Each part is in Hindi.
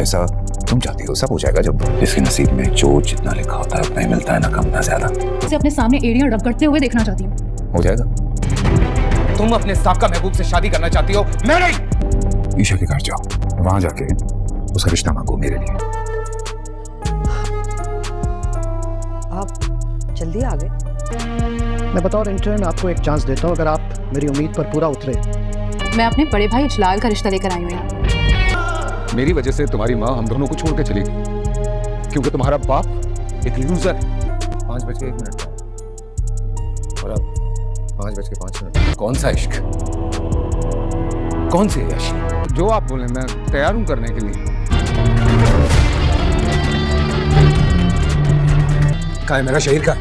जैसा तुम चाहती हो सब हो जाएगा जब इसके नसीब में जो जितना लिखा होता है उतना ही मिलता है, ना कम ना ज्यादा। इसे अपने सामने एड़ियां रगड़ते हुए देखना चाहती हूँ। हो जाएगा। तुम अपने साका महबूब से शादी करना चाहती हो, मैं नहीं। ईशा के घर जाओ, वहां जाके उसका रिश्ता मांगो मेरे लिए। आप जल्दी आ गए। मैं बतौर इंटर्न आपको एक चांस देता हूँ, अगर आप मेरी उम्मीद पर पूरा उतरे। मैं अपने बड़े भाई जलाल का रिश्ता लेकर आई हूँ यहाँ। मेरी वजह से तुम्हारी माँ हम दोनों को छोड़ के चली गई, क्योंकि तुम्हारा बाप एक लूजर है। 5:01 और अब 5:05। कौन सा इश्क, कौन सी याशी? जो आप बोले मैं तैयार हूं करने के लिए। कहाँ है मेरा शहीर का?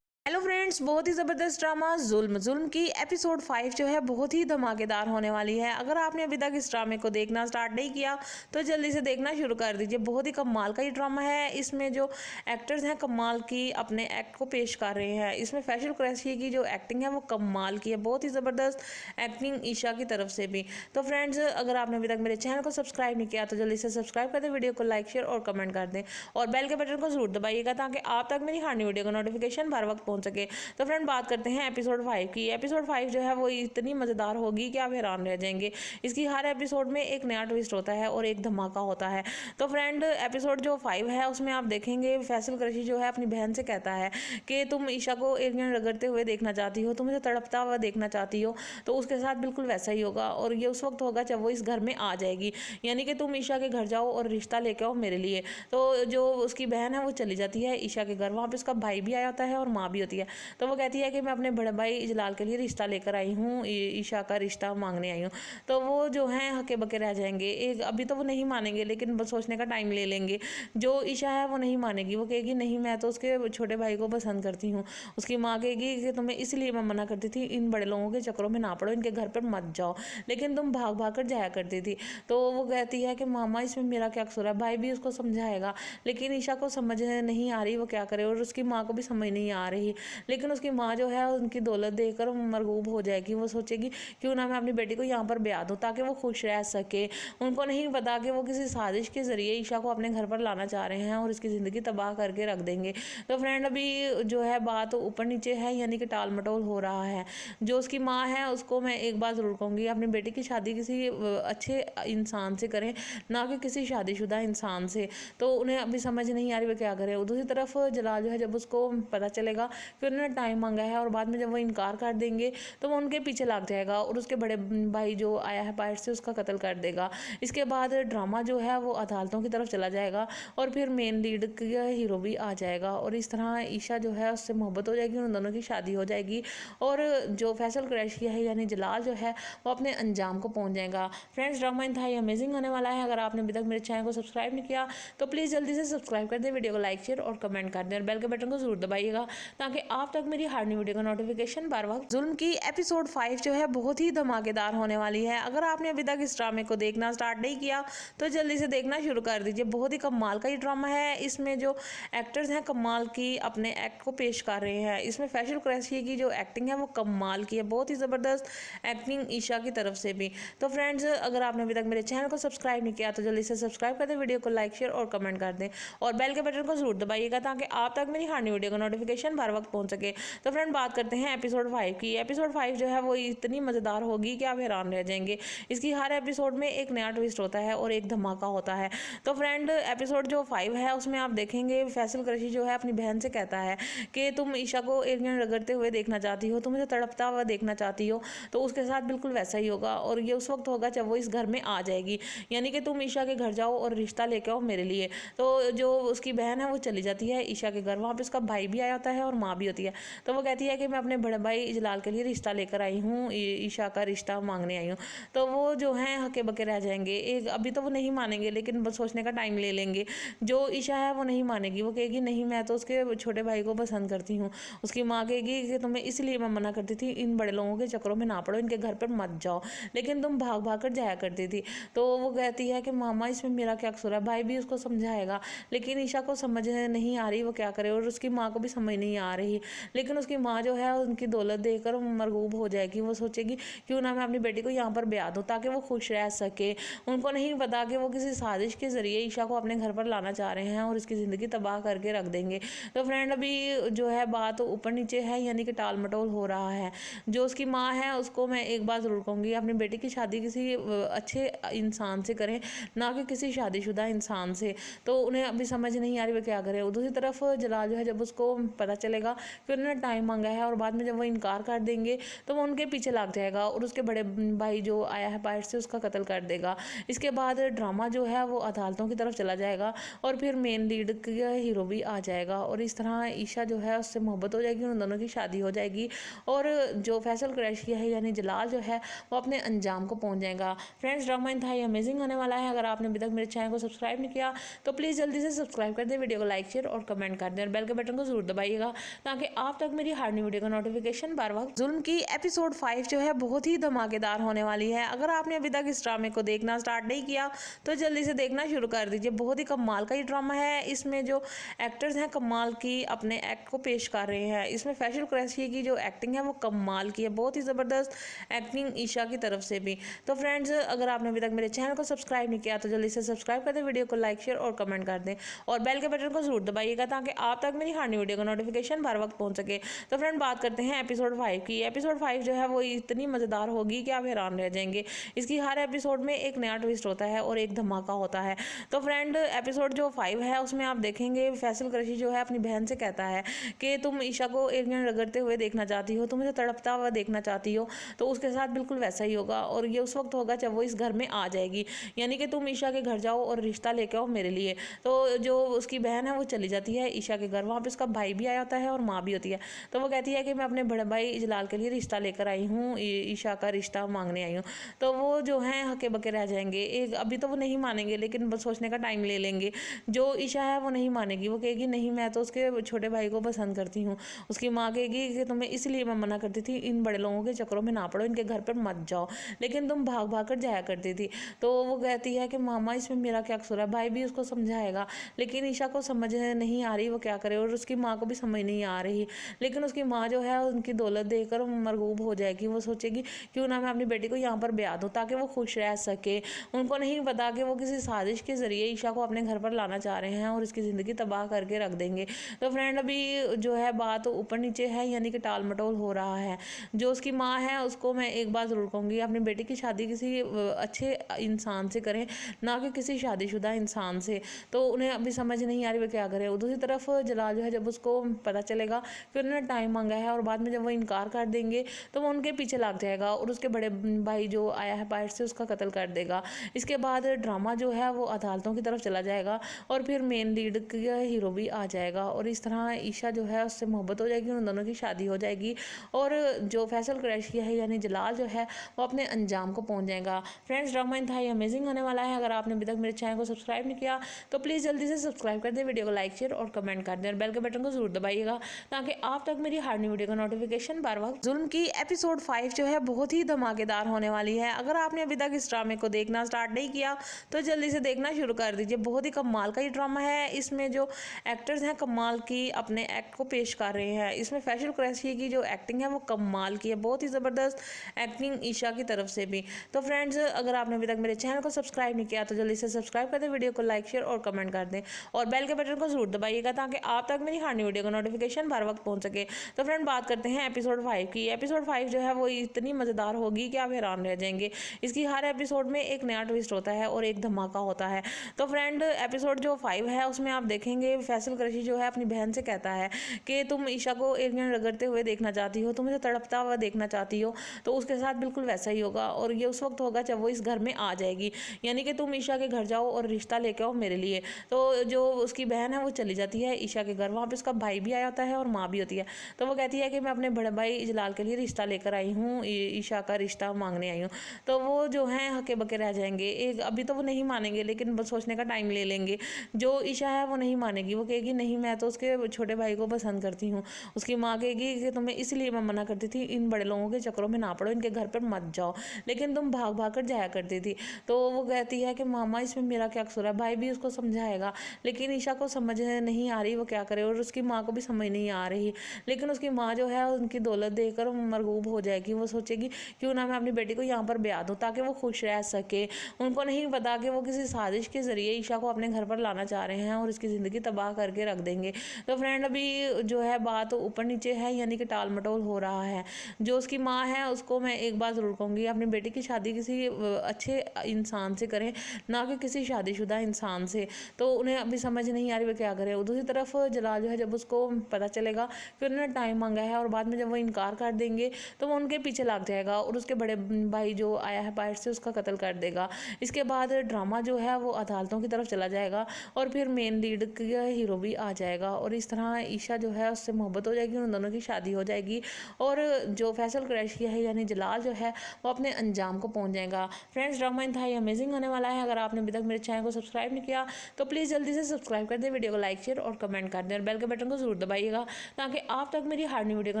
हेलो फ्रेंड्स, बहुत ही ज़बरदस्त ड्रामा जुल्म की एपिसोड 5 जो है बहुत ही धमाकेदार होने वाली है। अगर आपने अभी तक इस ड्रामे को देखना स्टार्ट नहीं किया तो जल्दी से देखना शुरू कर दीजिए। बहुत ही कमाल का ये ड्रामा है। इसमें जो एक्टर्स हैं कमाल की अपने एक्ट को पेश कर रहे हैं। इसमें फैसल कुरैशी की जो एक्टिंग है वो कमाल की है, बहुत ही ज़बरदस्त एक्टिंग ईशा की तरफ से भी। तो फ्रेंड्स, अगर आपने अभी तक मेरे चैनल को सब्सक्राइब नहीं किया तो जल्दी से सब्सक्राइब कर दें, वीडियो को लाइक शेयर और कमेंट कर दें और बेल के बटन को जरूर दबाइएगा ताकि आप तक मेरी हर नई वीडियो का नोटिफिकेशन हर वक्त पहुंच सके। तो फ्रेंड, बात करते हैं एपिसोड 5 की। एपिसोड 5 जो है वो इतनी मज़ेदार होगी कि आप हैरान रह जाएंगे। इसकी हर एपिसोड में एक नया ट्विस्ट होता है और एक धमाका होता है। तो फ्रेंड, एपिसोड जो 5 है उसमें आप देखेंगे फैसल कुरैशी जो है अपनी बहन से कहता है कि तुम ईशा को एलियन रगड़ते हुए देखना चाहती हो, तुम इसे तड़पता हुआ देखना चाहती हो, तो उसके साथ बिल्कुल वैसा ही होगा। और ये उस वक्त होगा जब वो इस घर में आ जाएगी, यानी कि तुम ईशा के घर जाओ और रिश्ता लेके आओ मेरे लिए। तो जो उसकी बहन है वो चली जाती है ईशा के घर। वहाँ पे उसका भाई भी आया होता है और माँ भी होती है। तो वो कहती है कि मैं अपने बड़े भाई जलाल के लिए रिश्ता लेकर आई हूँ, ईशा का रिश्ता मांगने आई हूँ। तो वो जो हैं हके बके रह जाएंगे। एक अभी तो वो नहीं मानेंगे, लेकिन बस सोचने का टाइम ले लेंगे। जो ईशा है वो नहीं मानेगी, वो कहेगी नहीं मैं तो उसके छोटे भाई को पसंद करती हूँ। उसकी माँ कहेगी कि तुम्हें इसलिए मैं मना करती थी, इन बड़े लोगों के चक्करों में ना पड़ो, इनके घर पर मत जाओ, लेकिन तुम भाग भाग कर जाया करती थी। तो वो कहती है कि मामा इसमें मेरा क्या कसूर है। भाई भी उसको समझाएगा, लेकिन ईशा को समझ नहीं आ रही वो क्या करे, और उसकी माँ को भी समझ नहीं आ रही। लेकिन उसकी माँ जो है उनकी दौलत देखकर मरगूब हो जाएगी। वो सोचेगी क्यों ना मैं अपनी बेटी को यहाँ पर ब्याह दूँ ताकि वो खुश रह सके। उनको नहीं पता कि वो किसी साजिश के जरिए ईशा को अपने घर पर लाना चाह रहे हैं और इसकी ज़िंदगी तबाह करके रख देंगे। तो फ्रेंड, अभी जो है बात ऊपर नीचे है, यानी कि टाल मटोल हो रहा है। जो उसकी माँ है उसको मैं एक बात ज़रूर कहूँगी, अपनी बेटी की शादी किसी अच्छे इंसान से करें, ना कि किसी शादीशुदा इंसान से। तो उन्हें अभी समझ नहीं आ रही वो क्या करे। दूसरी तरफ जलाल जो है जब उसको पता चलेगा कि उन्होंने टाइम मांगा है और बाद में जब वो इनकार कर देंगे तो वो उनके पीछे लग जाएगा और उसके बड़े भाई जो आया है बाहर से उसका कत्ल कर देगा। इसके बाद ड्रामा जो है वो अदालतों की तरफ चला जाएगा और फिर मेन लीड का हीरो भी आ जाएगा और इस तरह ईशा जो है उससे मोहब्बत हो जाएगी, उन दोनों की शादी हो जाएगी और जो फैसल कुरैशी है यानी जलाल जो है वो अपने अंजाम को पहुंच जाएगा। फ्रेंड्स, ड्रामा इंतहाई अमेजिंग होने वाला है। अगर आपने अभी तक मेरे चैनल को सब्सक्राइब नहीं किया तो प्लीज़ जल्दी से सब्सक्राइब कर दें, वीडियो को लाइक शेयर और कमेंट कर दें और बेल के बटन को जरूर दबाइएगा ताकि आप तक मेरी हर नई वीडियो का नोटिफिकेशन बार वक्त। जुल्म की एपिसोड 5 जो है बहुत ही धमाकेदार होने वाली है। अगर आपने अभी तक इस ड्रामे को देखना स्टार्ट नहीं किया तो जल्दी से देखना शुरू कर दीजिए। बहुत ही कमाल का ये ड्रामा है। इसमें जो एक्टर्स हैं कमाल की अपने एक्ट को पेश कर रहे हैं। इसमें फैसल कुरैशी की जो एक्टिंग है वो कमाल की है, बहुत ही ज़बरदस्त एक्टिंग ईशा की तरफ से भी। तो फ्रेंड्स, अगर आपने अभी तक मेरे चैनल को सब्सक्राइब नहीं किया तो जल्दी से सब्सक्राइब कर दें, वीडियो को लाइक शेयर और कमेंट कर दें और बेल के बटन को जरूर दबाइएगा ताकि आप तक मेरी हर नई वीडियो का नोटिफिकेशन हर वक्त पहुंच सके। तो फ्रेंड, बात करते हैं एपिसोड 5 की। एपिसोड 5 जो है वो इतनी मज़ेदार होगी कि आप हैरान रह जाएंगे। इसकी हर एपिसोड में एक नया ट्विस्ट होता है और एक धमाका होता है। तो फ्रेंड, एपिसोड जो 5 है उसमें आप देखेंगे फैसल कुरैशी जो है अपनी बहन से कहता है कि तुम ईशा को एलियन रगड़ते हुए देखना चाहती हो, तुम इसे तड़पता हुआ देखना चाहती हो, तो उसके साथ बिल्कुल वैसा ही होगा। और ये उस वक्त होगा जब वो इस घर में आ जाएगी, यानी कि तुम ईशा के घर जाओ और रिश्ता लेके आओ मेरे लिए। तो जो उसकी बहन है वो चली जाती है ईशा के घर। वहाँ पे उसका भाई भी आया होता है और माँ भी होती है। तो वो कहती है कि मैं अपने बड़े भाई जलाल के लिए रिश्ता लेकर आई हूँ, ईशा का रिश्ता मांगने आई हूँ। तो वो जो हैं हके बके रह जाएंगे। एक अभी तो वो नहीं मानेंगे, लेकिन बस सोचने का टाइम ले लेंगे। जो ईशा है वो नहीं मानेगी, वो कहेगी नहीं मैं तो उसके छोटे भाई को पसंद करती हूँ। उसकी माँ कहेगी कि तुम्हें इसलिए मैं मना करती थी, इन बड़े लोगों के चक्करों में ना पड़ो, इनके घर पर मत जाओ, लेकिन तुम भाग भाग कर जाया करती थी। तो वो कहती है कि मामा इसमें मेरा क्या कसूर है। भाई भी उसको समझाएगा, लेकिन ईशा को समझ नहीं आ रही वो क्या करे, और उसकी माँ को भी समझ नहीं आ रही। लेकिन लेकिन उसकी माँ जो है उनकी दौलत देखकर मरगूब हो जाएगी। वो सोचेगी क्यों ना मैं अपनी बेटी को यहाँ पर ब्याह दूँ ताकि वो खुश रह सके। उनको नहीं पता कि वो किसी साजिश के ज़रिए ईशा को अपने घर पर लाना चाह रहे हैं और इसकी ज़िंदगी तबाह करके रख देंगे। तो फ्रेंड अभी जो है बात ऊपर नीचे है, यानी कि टाल मटोल हो रहा है। जो उसकी माँ है उसको मैं एक बात ज़रूर कहूँगी, अपनी बेटी की शादी किसी अच्छे इंसान से करें, ना कि किसी शादीशुदा इंसान से। तो उन्हें अभी समझ नहीं आ रही वो क्या करें। और दूसरी तरफ जलाल जो है जब उसको पता चलेगा कि उन्होंने टाइम मांगा है और बाद में जब वो इनकार कर देंगे तो वो उनके पीछे लग जाएगा और उसके बड़े भाई जो आया है बाहर से उसका कत्ल कर देगा। इसके बाद ड्रामा जो है वो अदालतों की तरफ चला जाएगा और फिर मेन लीड का हीरो भी आ जाएगा और इस तरह ईशा जो है उससे मोहब्बत हो जाएगी, उन दोनों की शादी हो जाएगी और जो फैसल कुरैशी है यानी जलाल जो है वो अपने अंजाम को पहुंच जाएगा। फ्रेंड्स ड्रामा इंतहाई अमेजिंग होने वाला है। अगर आपने अभी तक मेरे चैनल को सब्सक्राइब नहीं किया तो प्लीज़ जल्दी से सब्सक्राइब कर दें, वीडियो को लाइक शेयर और कमेंट कर दें और बेल के बटन को जरूर दबाइएगा ताकि आप तक मेरी हर नई वीडियो का नोटिफिकेशन बार वक्त। जुल्म की एपिसोड 5 जो है बहुत ही धमाकेदार होने वाली है। अगर आपने अभी तक इस ड्रामे को देखना स्टार्ट नहीं किया तो जल्दी से देखना शुरू कर दीजिए। बहुत ही कमाल का ये ड्रामा है। इसमें जो एक्टर्स हैं कमाल की अपने एक्ट को पेश कर रहे हैं। इसमें फैसल कुरैशी की जो एक्टिंग है वो कमाल की है, बहुत ही ज़बरदस्त एक्टिंग ईशा की तरफ से भी। तो फ्रेंड्स अगर आपने अभी तक मेरे चैनल को सब्सक्राइब नहीं किया तो जल्दी से सब्सक्राइब कर दें, वीडियो को लाइक शेयर और कमेंट कर दें और बेल के बटन को जरूर दबाइएगा ताकि आप तक मेरी हर नई वीडियो का नोटिफिकेशन बार वक्त पहुंच सके। तो फ्रेंड बात करते हैं एपिसोड 5 की। एपिसोड 5 जो है वो इतनी मज़ेदार होगी कि आप हैरान रह जाएंगे। इसकी हर एपिसोड में एक नया ट्विस्ट होता है और एक धमाका होता है। तो फ्रेंड एपिसोड जो 5 है उसमें आप देखेंगे फैसल कुरैशी जो है अपनी बहन से कहता है कि तुम ईशा को एलियन रगड़ते हुए देखना चाहती हो, तुम इसे तड़पता हुआ देखना चाहती हो, तो उसके साथ बिल्कुल वैसा ही होगा और ये उस वक्त होगा जब वो इस घर में आ जाएगी। यानी कि तुम ईशा के घर जाओ और रिश्ता लेके आओ मेरे लिए। तो जो उसकी बहन है वो चली जाती है ईशा के घर, वहाँ पे उसका भाई भी आया होता है और माँ भी होती है। तो वो कहती है कि मैं अपने बड़े भाई जलाल के लिए रिश्ता लेकर आई हूँ, ईशा का रिश्ता मांगने आई हूँ। तो वो जो हैं हके बके रह जाएंगे। एक अभी तो वो नहीं मानेंगे लेकिन बस सोचने का टाइम ले लेंगे। जो ईशा है वो नहीं मानेगी, वो कहेगी नहीं मैं तो उसके छोटे भाई को पसंद करती हूँ। उसकी माँ कहेगी कि तुम्हें इसलिए मैं मना करती थी, इन बड़े लोगों के चक्करों में ना पड़ो, इनके घर पर मत जाओ, लेकिन तुम भाग भाग कर जाया करती थी। तो वो कहती है कि मामा इसमें मेरा क्या कसूर है। भाई भी उसको समझाएगा लेकिन ईशा को समझ नहीं आ रही वो क्या करे और उसकी माँ को भी समझ नहीं आ रही। लेकिन उसकी माँ जो है उनकी दौलत देखकर मरगूब हो जाएगी। वो सोचेगी क्यों ना मैं अपनी बेटी को यहाँ पर ब्याह दूँ ताकि वो खुश रह सके। उनको नहीं पता कि वो किसी साजिश के ज़रिए ईशा को अपने घर पर लाना चाह रहे हैं और इसकी ज़िंदगी तबाह करके रख देंगे। तो फ्रेंड अभी जो है बात ऊपर नीचे है, यानी कि टाल मटोल हो रहा है। जो उसकी माँ है उसको मैं एक बात ज़रूर कहूँगी, अपनी बेटी की शादी किसी अच्छे इंसान से करें, ना कि किसी शादीशुदा इंसान से। तो उन्हें अभी समझ नहीं आ रही वो क्या करें। और दूसरी तरफ जलाल जो है जब उसको पता चलेगा कि उन्होंने टाइम मांगा है और बाद में जब वो इनकार कर देंगे तो वो उनके पीछे लग जाएगा और उसके बड़े भाई जो आया है बाहर से उसका कत्ल कर देगा। इसके बाद ड्रामा जो है वो अदालतों की तरफ चला जाएगा और फिर मेन लीड का हीरो भी आ जाएगा और इस तरह ईशा जो है उससे मोहब्बत हो जाएगी, उन दोनों की शादी हो जाएगी और जो फैसल कुरैशी है यानी जलाल जो है वो अपने अंजाम को पहुंच जाएगा। फ्रेंड्स ड्रामा इंतहाई अमेजिंग होने वाला है। अगर आपने अभी तक मेरे चैनल को सब्सक्राइब नहीं किया तो प्लीज़ जल्दी से सब्सक्राइब कर दें, वीडियो को लाइक शेयर और कमेंट कर दें और बेल के बटन को जरूर दबाइएगा ताकि आप तक मेरी हर नई वीडियो का नोटिफिकेशन बार वक्त। जुल्म की एपिसोड 5 जो है बहुत ही धमाकेदार होने वाली है। अगर आपने अभी तक इस ड्रामे को देखना स्टार्ट नहीं किया तो जल्दी से देखना शुरू कर दीजिए। बहुत ही कमाल का ये ड्रामा है। इसमें जो एक्टर्स हैं कमाल की अपने एक्ट को पेश कर रहे हैं। इसमें फैसल कुरैशी की जो एक्टिंग है वो कमाल की है, बहुत ही ज़बरदस्त एक्टिंग ईशा की तरफ से भी। तो फ्रेंड्स अगर आपने अभी तक मेरे चैनल को सब्सक्राइब नहीं किया तो जल्दी से सब्सक्राइब कर दें, वीडियो को लाइक शेयर और कमेंट कर दें और बेल के बटन को जरूर दबाइएगा ताकि आप तक मेरी हर नई वीडियो का नोटिफिकेशन बार वक्त पहुंच सके। तो फ्रेंड बात करते हैं एपिसोड 5 की। एपिसोड 5 जो है वो इतनी मज़ेदार होगी कि आप हैरान रह जाएंगे। इसकी हर एपिसोड में एक नया ट्विस्ट होता है और एक धमाका होता है। तो फ्रेंड एपिसोड जो 5 है उसमें आप देखेंगे फैसल कुरैशी जो है अपनी बहन से कहता है कि तुम ईशा को एलियन रगड़ते हुए देखना चाहती हो, तुम इसे तड़पता हुआ देखना चाहती हो, तो उसके साथ बिल्कुल वैसा ही होगा और ये उस वक्त होगा जब वो इस घर में आ जाएगी। यानी कि तुम ईशा के घर जाओ और रिश्ता लेके आओ मेरे लिए। तो जो उसकी बहन है वो चली जाती है ईशा के घर, वहाँ पे उसका भाई भी आया होता है और माँ भी होती है। तो वो कहती है कि मैं अपने बड़े भाई जलाल के लिए रिश्ता लेकर आई हूँ, ईशा का रिश्ता मांगने आई हूँ। तो वो जो हैं हके बके रह जाएंगे। एक अभी तो वो नहीं मानेंगे लेकिन बस सोचने का टाइम ले लेंगे। जो ईशा है वो नहीं मानेगी, वो कहेगी नहीं मैं तो उसके छोटे भाई को पसंद करती हूँ। उसकी माँ कहेगी कि तुम्हें इसलिए मैं मना करती थी, इन बड़े लोगों के चक्करों में ना पड़ो, इनके घर पर मत जाओ, लेकिन तुम भाग भाग कर जाया करती थी। तो वो कहती है कि मामा इसमें मेरा क्या कसूर है। भाई भी उसको समझाएगा लेकिन ईशा को समझ नहीं आ रही वो क्या करे और उसकी माँ को भी समझ नहीं आ रही। लेकिन उसकी माँ जो है उनकी दौलत देखकर मरगूब हो जाएगी। वो सोचेगी क्यों ना मैं अपनी बेटी को यहाँ पर ब्याह दूँ ताकि वो खुश रह सके। उनको नहीं पता कि वो किसी साजिश के ज़रिए ईशा को अपने घर पर लाना चाह रहे हैं और इसकी ज़िंदगी तबाह करके रख देंगे। तो फ्रेंड अभी जो है बात ऊपर नीचे है, यानी कि टाल मटोल हो रहा है। जो उसकी माँ है उसको मैं एक बात ज़रूर कहूँगी, अपनी बेटी की शादी किसी अच्छे इंसान से करें, ना कि किसी शादीशुदा इंसान से। तो उन्हें अभी समझ नहीं आ रही वो क्या करें। और दूसरी तरफ जलाल जो है जब उसको पता चलेगा कि उन्होंने टाइम मांगा है और बाद में जब वो इनकार कर देंगे तो वो उनके पीछे लग जाएगा और उसके बड़े भाई जो आया है बाहर से उसका कत्ल कर देगा। इसके बाद ड्रामा जो है वो अदालतों की तरफ चला जाएगा और फिर मेन लीड का हीरो भी आ जाएगा और इस तरह ईशा जो है उससे मोहब्बत हो जाएगी, उन दोनों की शादी हो जाएगी और जो फैसल कुरैशी है यानी जलाल जो है वो अपने अंजाम को पहुंच जाएगा। फ्रेंड्स ड्रामा इंतहाई अमेजिंग होने वाला है। अगर आपने अभी तक मेरे चैनल को सब्सक्राइब नहीं किया तो प्लीज़ जल्दी से सब्सक्राइब कर दें, वीडियो को लाइक शेयर और कमेंट कर दें और बेल के बटन को जरूर दबाइएगा ताकि आप तक मेरी हर न्यू वीडियो का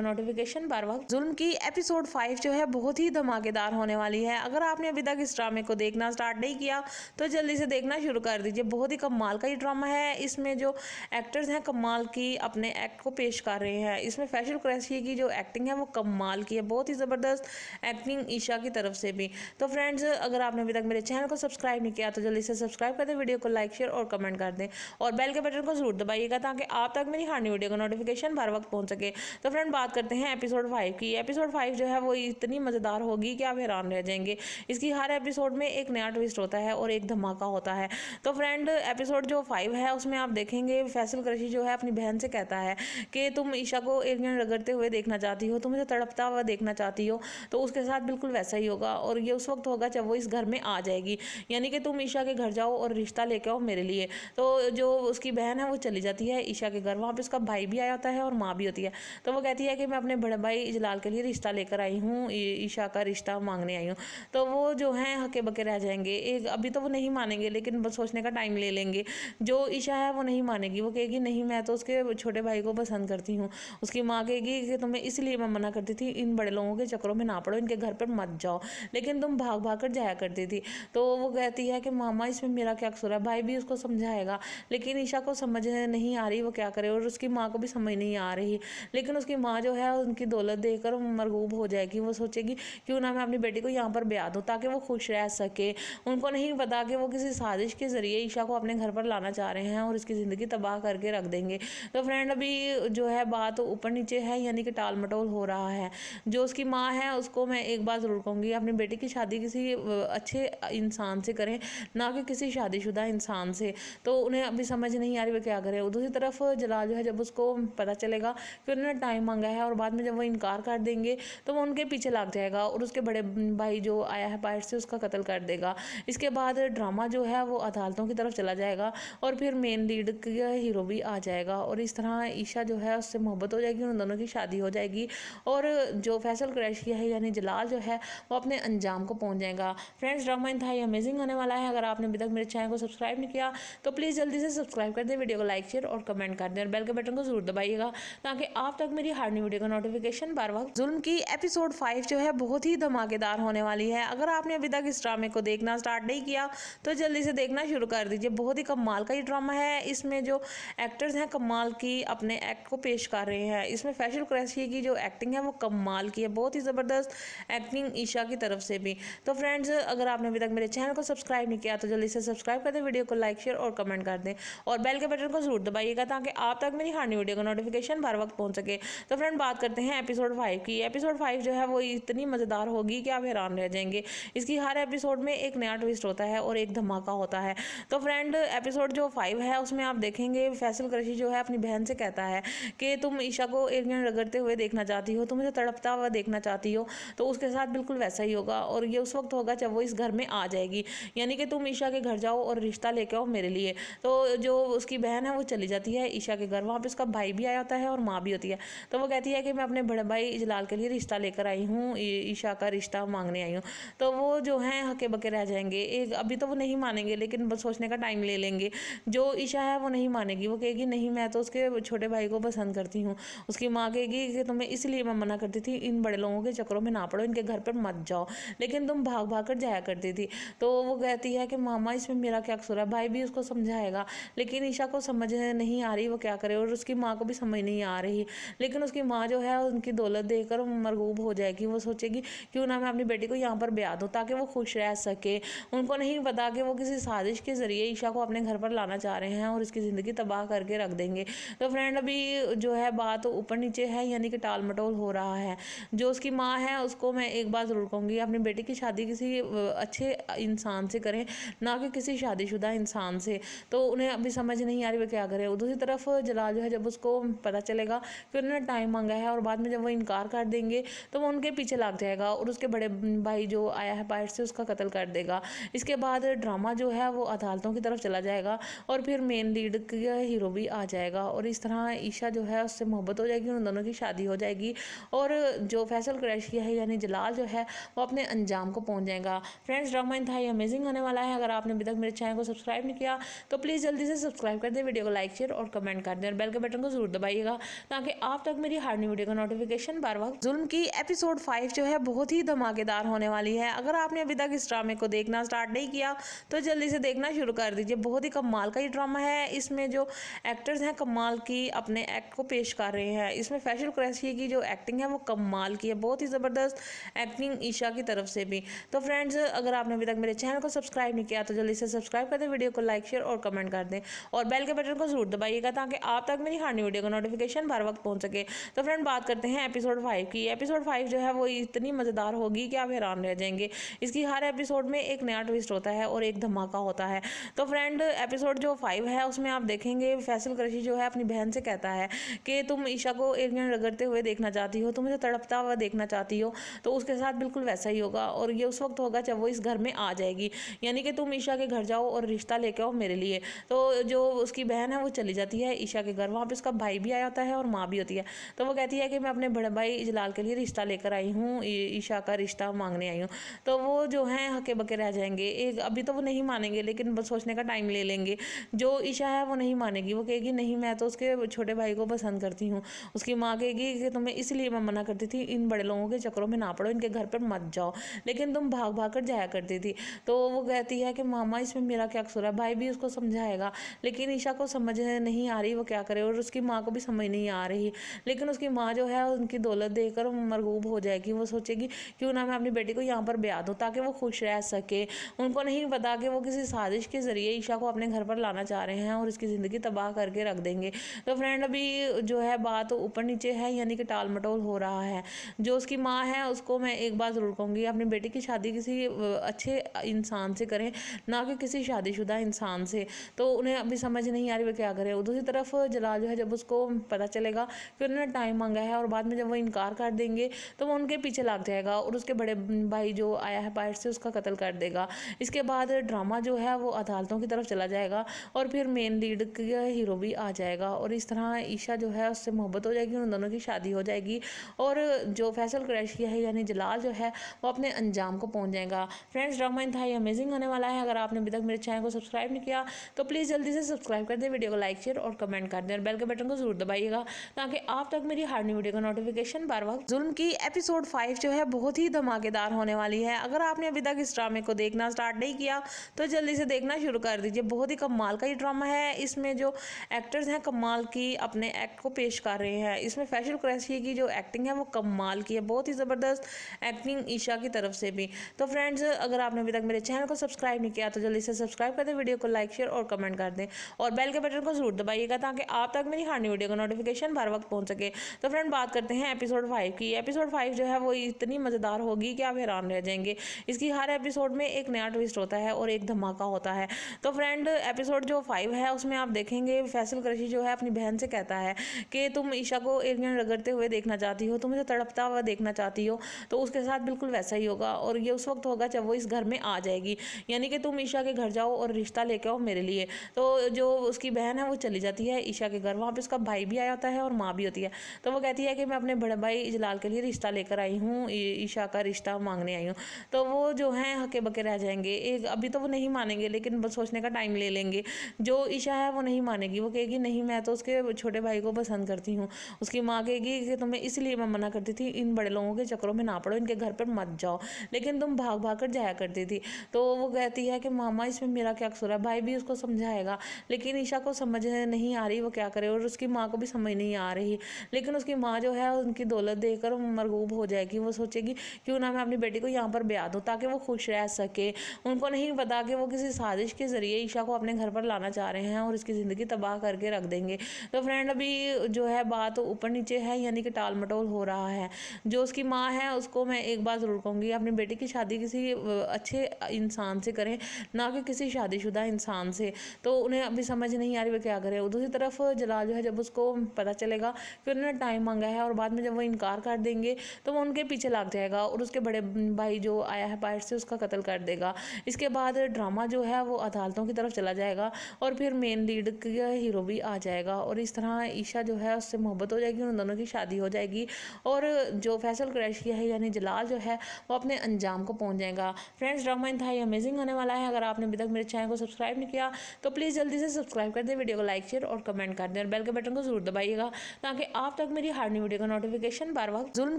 नोटिफिकेशन बार वक्त। जुल्म की एपिसोड 5 जो है बहुत ही धमाकेदार होने वाली है। अगर आपने अभी तक इस ड्रामे को देखना स्टार्ट नहीं किया तो जल्दी से देखना शुरू कर दीजिए। बहुत ही कमाल का ये ड्रामा है। इसमें जो एक्टर्स हैं कमाल की अपने एक्ट को पेश कर रहे हैं। इसमें फैसल कुरैशी की जो एक्टिंग है वो कमाल की है, बहुत ही ज़बरदस्त एक्टिंग ईशा की तरफ से भी। तो फ्रेंड्स अगर आपने अभी तक मेरे चैनल को सब्सक्राइब नहीं किया तो जल्दी से सब्सक्राइब कर दें, वीडियो को लाइक शेयर और कमेंट कर दें और बेल के बटन को जरूर दबाइएगा ताकि आप तक मेरी हर न्यू वीडियो का नोटिफिकेशन हर वक्त पहुंच सके। तो फ्रेंड बात करते हैं एपिसोड 5 की। एपिसोड 5 जो है वो इतनी मज़ेदार होगी कि आप हैरान रह जाएंगे। इसकी हर एपिसोड में एक नया ट्विस्ट होता है और एक धमाका होता है। तो फ्रेंड एपिसोड जो 5 है उसमें आप देखेंगे फैसल कुरैशी जो है अपनी बहन से कहता है कि तुम ईशा को एलियन रगड़ते हुए देखना चाहती हो, तुम इसे तड़पता हुआ देखना चाहती हो, तो उसके साथ बिल्कुल वैसा ही होगा और ये उस वक्त होगा जब वो इस घर में आ जाएगी। यानी कि तुम ईशा के घर जाओ और रिश्ता लेके आओ मेरे लिए। तो जो उसकी बहन है वो चली जाती है ईशा के घर। वहाँ पे उसका भाई भी आया होता है और माँ भी होती है। तो वो कहती है कि मैं अपने बड़े भाई जलाल के लिए रिश्ता लेकर आई हूँ, ईशा का रिश्ता मांगने आई हूँ। तो वो जो हैं हके बके रह जाएंगे। एक अभी तो वो नहीं मानेंगे लेकिन बस सोचने का टाइम ले लेंगे। जो ईशा है वो नहीं मानेगी, वो कहेगी नहीं मैं तो उसके छोटे भाई को पसंद करती हूँ। उसकी माँ कहेगी कि तुम्हें इसलिए मैं मना करती थी, इन बड़े लोगों के चक्करों में ना पड़ो, इनके घर पर मत जाओ, लेकिन तुम भाग भाग कर जाया करती थी। तो वो कहती है कि मामा इसमें मेरा क्या कसूर है। भाई भी उसको समझाएगा लेकिन ईशा को समझ नहीं आ रही वो क्या करे और उसकी माँ को भी समझ नहीं आ रही। लेकिन उसकी माँ जो है उनकी दौलत देखकर मरगूब हो जाएगी। वो सोचेगी क्यों ना मैं अपनी बेटी को यहाँ पर ब्याह दूँ ताकि वो खुश रह सके। उनको नहीं पता कि वो किसी साजिश के ज़रिए ईशा को अपने घर पर लाना चाह रहे हैं और इसकी ज़िंदगी तबाह करके रख देंगे। तो फ्रेंड अभी जो है बात ऊपर नीचे है, यानी कि टाल मटोल हो रहा है। जो उसकी माँ है उसको मैं एक बात ज़रूर कहूँगी, अपनी बेटी की शादी किसी अच्छे इंसान से करें, ना कि किसी शादीशुदा इंसान से। तो उन्हें अभी समझ नहीं आ रही वो क्या करें। और दूसरी तरफ जलाल जो है जब उसको पता चलेगा कि उन्होंने टाइम मांगा है और बाद में जब वो इनकार कर देंगे तो वो उनके पीछे लग जाएगा और उसके बड़े भाई जो आया है बाहर से उसका कत्ल कर देगा। इसके बाद ड्रामा जो है वो अदालतों की तरफ चला जाएगा और फिर मेन लीड का हीरो भी आ जाएगा और इस तरह ईशा जो है उससे मोहब्बत हो जाएगी, उन दोनों की शादी हो जाएगी और जो फैसल कुरैशी है यानी जलाल जो है वो अपने अंजाम को पहुंच जाएगा। फ्रेंड्स ड्रामा इंतहाई अमेजिंग होने वाला है। अगर आपने अभी तक मेरे चैनल को सब्सक्राइब नहीं किया तो प्लीज़ जल्दी से सब्सक्राइब कर दें, वीडियो को लाइक शेयर और कमेंट कर दें और बेल के बटन को जरूर दबाइएगा ताकि आप तक मेरी हर न्यू वीडियो का नोटिफिकेशन बार वक्त। जुल्म की एपिसोड 5 जो है बहुत ही धमाकेदार होने वाली है। अगर आपने अभी तक इस ड्रामे को देखना स्टार्ट नहीं किया तो जल्दी से देखना शुरू कर दीजिए। बहुत ही कमाल का ये ड्रामा है। इसमें जो एक्टर्स हैं कमाल की अपने एक्ट को पेश कर रहे हैं। इसमें फैसल कुरैशी की जो एक्टिंग है वो कमाल की है, बहुत ही ज़बरदस्त एक्टिंग ईशा की तरफ से भी। तो फ्रेंड्स अगर आपने अभी तक मेरे चैनल को सब्सक्राइब नहीं किया तो जल्दी से सब्सक्राइब कर दें, वीडियो को लाइक शेयर और कमेंट कर दें और बेल के बटन को जरूर दबाइएगा ताकि आप तक मेरी हर न्यू वीडियो का नोटिफिकेशन हर वक्त पहुंच सके। तो फ्रेंड बात करते हैं एपिसोड 5 की। एपिसोड 5 जो है वो इतनी मज़ेदार होगी कि आप हैरान रह जाएंगे। इसकी हर एपिसोड में एक नया ट्विस्ट होता है और एक धमाका होता है। तो फ्रेंड एपिसोड जो 5 है उसमें आप देखेंगे फैसल कुरैशी जो है अपनी बहन से कहता है कि तुम ईशा को एलियन रगड़ते हुए देखना चाहती हो, तुम इसे तड़पता हुआ देखना चाहती हो, तो उसके साथ बिल्कुल वैसा ही होगा और ये उस वक्त होगा जब वो इस घर में आ जाएगी। यानी कि तुम ईशा के घर जाओ और रिश्ता लेके आओ मेरे लिए। तो जो उसकी बहन है वो चली जाती है ईशा के घर। वहाँ पे उसका भाई भी आया होता है और माँ भी होती है। तो वो कहती है कि मैं अपने बड़े भाई जलाल के लिए रिश्ता लेकर आई हूँ, ईशा का रिश्ता मांगने आई हूँ। तो वो जो हैं हके बके रह जाएंगे। एक अभी तो वो नहीं मानेंगे लेकिन बस सोचने का टाइम ले लेंगे। जो ईशा है वो नहीं मानेगी, वो कहेगी नहीं मैं तो उसके छोटे भाई को पसंद करती हूँ। उसकी माँ कहेगी कि तुम्हें इसलिए मैं मना करती थी, इन बड़े लोगों के चक्करों में ना पड़ो, इनके घर पर मत जाओ, लेकिन तुम भाग भाग कर जाया करती थी। तो वो कहती है कि मामा इसमें मेरा क्या कसूर है। भाई भी उसको समझाएगा लेकिन ईशा को समझ नहीं आ रही वो क्या करे और उसकी माँ को भी समझ नहीं आ रही, लेकिन उसकी माँ जो है उनकी दौलत देखकर मरगूब हो जाएगी। वो सोचेगी क्यों ना मैं अपनी बेटी को यहाँ पर ब्याह दूँ ताकि वो खुश रह सके। उनको नहीं पता कि वो किसी साजिश के ज़रिए ईशा को अपने घर पर लाना चाह रहे हैं और इसकी ज़िंदगी तबाह करके रख देंगे। तो फ्रेंड अभी जो है बात ऊपर नीचे है, यानी कि टाल मटोल हो रहा है। जो उसकी माँ है उसको मैं एक बात ज़रूर कहूँगी, अपनी बेटी की शादी किसी अच्छे इंसान से करें, ना कि किसी शादीशुदा इंसान से। तो उन्हें अभी समझ नहीं आ रही वो क्या करें। दूसरी तरफ जलाल जो है जब उसको पता चलेगा कि उन्होंने टाइम मांगा है और बाद में जब वो इनकार कर देंगे तो वो उनके पीछे लग जाएगा और उसके बड़े भाई जो आया है बाहर से उसका कत्ल कर देगा। इसके बाद ड्रामा जो है वो अदालतों की तरफ चला जाएगा और फिर मेन लीड का हीरो भी आ जाएगा और इस तरह ईशा जो है उससे मोहब्बत हो जाएगी, उन दोनों की शादी हो जाएगी और जो फैसल क्रैशी है यानी जलाल जो है वो अपने अंजाम को पहुंच जाएगा। फ्रेंड्स, ड्रामा इंतहाई अमेजिंग होने वाला है। अगर आपने अभी तक मेरे चैनल को सब्सक्राइब नहीं किया तो प्लीज़ जल्दी से सब्सक्राइब कर दें, वीडियो को लाइक शेयर और कमेंट कर दें और बेल के बटन को जरूर दबाइएगा ताकि आप तक मेरी हर नई वीडियो का नोटिफिकेशन बार बार। जुल्म की एपिसोड 5 जो है बहुत ही धमाकेदार होने वाली है। अगर आपने अभी तक इस ड्रामे को देखना स्टार्ट नहीं किया तो जल्दी से देखना शुरू कर दीजिए। बहुत ही कमाल का ये ड्रामा है। इसमें जो एक्टर्स हैं कमाल की अपने एक्ट को पेश कर रहे हैं। इसमें फैसल क्रैशी की जो एक्टिंग है वो कमाल की है, बहुत ही ज़बरदस्त एक्टिंग ईशा की तरफ से भी। तो फ्रेंड्स, अगर आपने अभी तक मेरे चैनल को सब्सक्राइब नहीं किया तो जल्दी से सब्सक्राइब कर दें, वीडियो को लाइक शेयर और कमेंट कर दें और बेल के बटन को जरूर दबाइएगा ताकि आप तक मेरी हर नई वीडियो का नोटिफिकेशन हर वक्त पहुंच सके। तो फ्रेंड, बात करते हैं एपिसोड 5 की। एपिसोड 5 जो है वो इतनी मज़ेदार होगी कि आप हैरान रह जाएंगे। इसकी हर एपिसोड में एक नया ट्विस्ट होता है और एक धमाका होता है। तो फ्रेंड, एपिसोड जो 5 है उसमें आप देखेंगे फैसल क्रैशी जो है अपनी बहन से कहता है कि तुम ईशा को एलियन रगड़ते हुए देखना चाहती हो, तुम इसे तड़पता हुआ देखना चाहती हो, तो उसके साथ बिल्कुल वैसा ही होगा और ये उस वक्त होगा जब वो इस घर में आ जाएगी। यानी कि तुम ईशा के घर जाओ और रिश्ता लेके आओ मेरे लिए। तो जो उसकी बहन है वो चली जाती है ईशा के घर। वहाँ पे उसका भाई भी आया होता है और माँ भी होती है। तो वो कहती है कि मैं अपने बड़े भाई जलाल के लिए रिश्ता लेकर आई हूँ, ईशा का रिश्ता मांगने आई हूँ। तो वो जो है हके बके रह जाएंगे। एक अभी तो वो नहीं मानेंगे लेकिन बस सोचने का टाइम ले लेंगे। जो ईशा है वो नहीं मानेगी, वो कहेगी नहीं मैं तो उसके छोटे भाई को पसंद करती हूँ। उसकी माँ कहेगी कि तुम्हें इसलिए मैं मना करती थी, इन बड़े लोगों के चक्करों में ना पड़ो, इनके घर पर मत जाओ, लेकिन तुम भाग भाग कर जाया करती थी। तो वो कहती है कि मामा इसमें मेरा क्या कसूर है। भाई भी उसको समझाएगा लेकिन ईशा को समझ नहीं आ रही वो क्या करे और उसकी माँ को भी समझ नहीं आ रही, लेकिन उसकी माँ जो है उनकी दौलत देखकर मरगूब हो जाएगी। वो सोचेगी क्यों ना मैं अपनी बेटी को यहाँ पर ब्याह दूँ ताकि वो खुश रह सके। उनको नहीं पता कि वो किसी साजिश के ज़रिए ईशा को अपने घर पर लाना चाह रहे हैं और इसकी ज़िंदगी तबाह करके रख देंगे। तो फ्रेंड, अभी जो है बात ऊपर नीचे है, यानी कि टाल मटोल हो रहा है। जो उसकी माँ है उसको मैं एक बात ज़रूर कहूँगी, अपनी बेटी की शादी किसी अच्छे इंसान से करें, ना कि किसी शादीशुदा इंसान से। तो उन्हें अभी समझ नहीं आ रही वो क्या करें। दूसरी तरफ जलाल जो है जब उसको पता चलेगा कि उन्होंने टाइम मांगा है और बाद में जब वो इनकार कर देंगे तो वो उनके पीछे लग जाएगा और उसके बड़े भाई जो आया है बाहर से उसका कत्ल कर देगा। इसके बाद ड्रामा जो है वो अदालतों की तरफ चला जाएगा और फिर मेन लीड का हीरो भी आ जाएगा और इस तरह ईशा जो है उससे मोहब्बत हो जाएगी, उन दोनों की शादी हो जाएगी और जो फैसल क्रैशी है यानी जलाल जो है वो अपने अंजाम को पहुंच जाएगा। फ्रेंड्स, ड्रामा इंतहाई अमेजिंग होने वाला है। अगर आपने अभी तक मेरे चैनल को सब्सक्राइब नहीं किया तो प्लीज़ जल्दी से सब्सक्राइब कर दें, वीडियो को लाइक शेयर और कमेंट कर दें और बेल के बटन को जरूर दबाइएगा ताकि आप तक मेरी हर नई वीडियो का नोटिफिकेशन बार बार। जुल्म की एपिसोड 5 जो है बहुत ही धमाकेदार होने वाली है। अगर आपने अभी तक इस ड्रामे को देखना स्टार्ट नहीं किया तो जल्दी से देखना शुरू कर दीजिए। बहुत ही कमाल का ये ड्रामा है। इसमें जो एक्टर्स हैं कमाल की अपने एक्ट को पेश कर रहे हैं। इसमें फैसल क्रैशी की जो एक्टिंग है वो कमाल की है, बहुत ही ज़बरदस्त एक्टिंग ईशा की तरफ से भी। तो फ्रेंड्स, अगर आपने अभी तक मेरे चैनल को सब्सक्राइब नहीं किया तो जल्दी से सब्सक्राइब कर दें, वीडियो को लाइक शेयर और कमेंट कर दें और बेल के बटन को जरूर दबाइएगा ताकि आप तक मेरी हर नई वीडियो का नोटिफिकेशन हर वक्त पहुंच सके। तो फ्रेंड, बात करते हैं एपिसोड 5 की। एपिसोड 5 जो है वो इतनी मज़ेदार होगी कि आप हैरान रह जाएंगे। इसकी हर एपिसोड में एक नया ट्विस्ट होता है और एक धमाका होता है। तो फ्रेंड, एपिसोड जो 5 है उसमें आप देखेंगे फैसल क्रैशी जो है अपनी बहन से कहता है कि तुम ईशा को एलियन रगड़ते हुए देखना चाहती हो, तुम इसे तड़पता हुआ देखना चाहती हो, तो उसके साथ बिल्कुल वैसा ही होगा और ये उस वक्त होगा जब वो इस घर में आ जाएगी। यानी कि तुम ईशा के घर जाओ और रिश्ता लेके आओ मेरे लिए। तो जो उसकी बहन है वो चली जाती है ईशा के घर। वहाँ पे उसका भाई भी आया होता है और माँ भी होती है। तो वो कहती है कि मैं अपने बड़े भाई जलाल के लिए रिश्ता लेकर आई हूँ, ईशा का रिश्ता मांगने आई हूँ। तो वो जो है हके बके रह जाएंगे। एक अभी तो वो नहीं मानेंगे लेकिन बस सोचने का टाइम ले लेंगे। जो ईशा है वो नहीं मानेगी, वो कहेगी नहीं मैं तो उसके छोटे भाई को पसंद करती हूँ। उसकी माँ कहेगी कि तुम्हें इसलिए मैं मना करती थी, इन बड़े लोगों के चक्करों में ना पड़ो, इनके घर पर मत जाओ, लेकिन तुम भाग भाग कर जाया करती थी। तो वो कहती है कि मामा इसमें मेरा क्या कसूर है। भाई भी उसको समझाएगा लेकिन ईशा को समझ नहीं आ रही वो क्या करे और उसकी माँ को भी समझ नहीं आ रही, लेकिन उसकी माँ जो है उनकी दौलत देखकर मरगूब हो जाएगी। वो सोचेगी क्यों ना मैं अपनी बेटी को यहाँ पर ब्याह दूँ ताकि वो खुश रह सके। उनको नहीं पता कि वो किसी साजिश के ज़रिए ईशा को अपने घर पर लाना चाह रहे हैं और इसकी ज़िंदगी तबाह करके रख देंगे। तो फ्रेंड अभी जो है बात ऊपर नीचे है, यानी कि टाल मटोल हो रहा है। जो उसकी माँ है उसको मैं एक बात ज़रूर कहूँगी, अपनी बेटी की शादी किसी अच्छे इंसान से करें, ना कि किसी शादीशुदा इंसान से। तो उन्हें अभी समझ नहीं आ रही वो क्या करे। दूसरी तरफ जलाल जो है जब उसको पता चलेगा कि उन्होंने टाइम मांगा है और बाद में जब वो इनकार कर देंगे तो वो उनके पीछे लग जाएगा और उसके बड़े भाई जो आया है बाहर से उसका कत्ल कर देगा। इसके बाद ड्रामा जो है वो अदालतों की तरफ चला जाएगा और फिर मेन लीड का हीरो भी आ जाएगा और इस तरह ईशा जो है उससे मोहब्बत हो जाएगी, उन दोनों की शादी हो जाएगी और जो फैसल क्रैश किया है यानी जलाल जो है वो अपने अंजाम को पहुंच जाएगा। फ्रेंड्स ड्रामा इंतहाई अमेजिंग होने वाला है। अगर आपने अभी तक मेरे चैनल को सब्सक्राइब नहीं किया तो प्लीज़ जल्दी से सब्सक्राइब कर दें, वीडियो को लाइक शेयर और कमेंट कर दें और बेल के बटन को जरूर दबाइएगा ताकि आप तक मेरी हर नई वीडियो का नोटिफिकेशन बार वक्त। जुल्म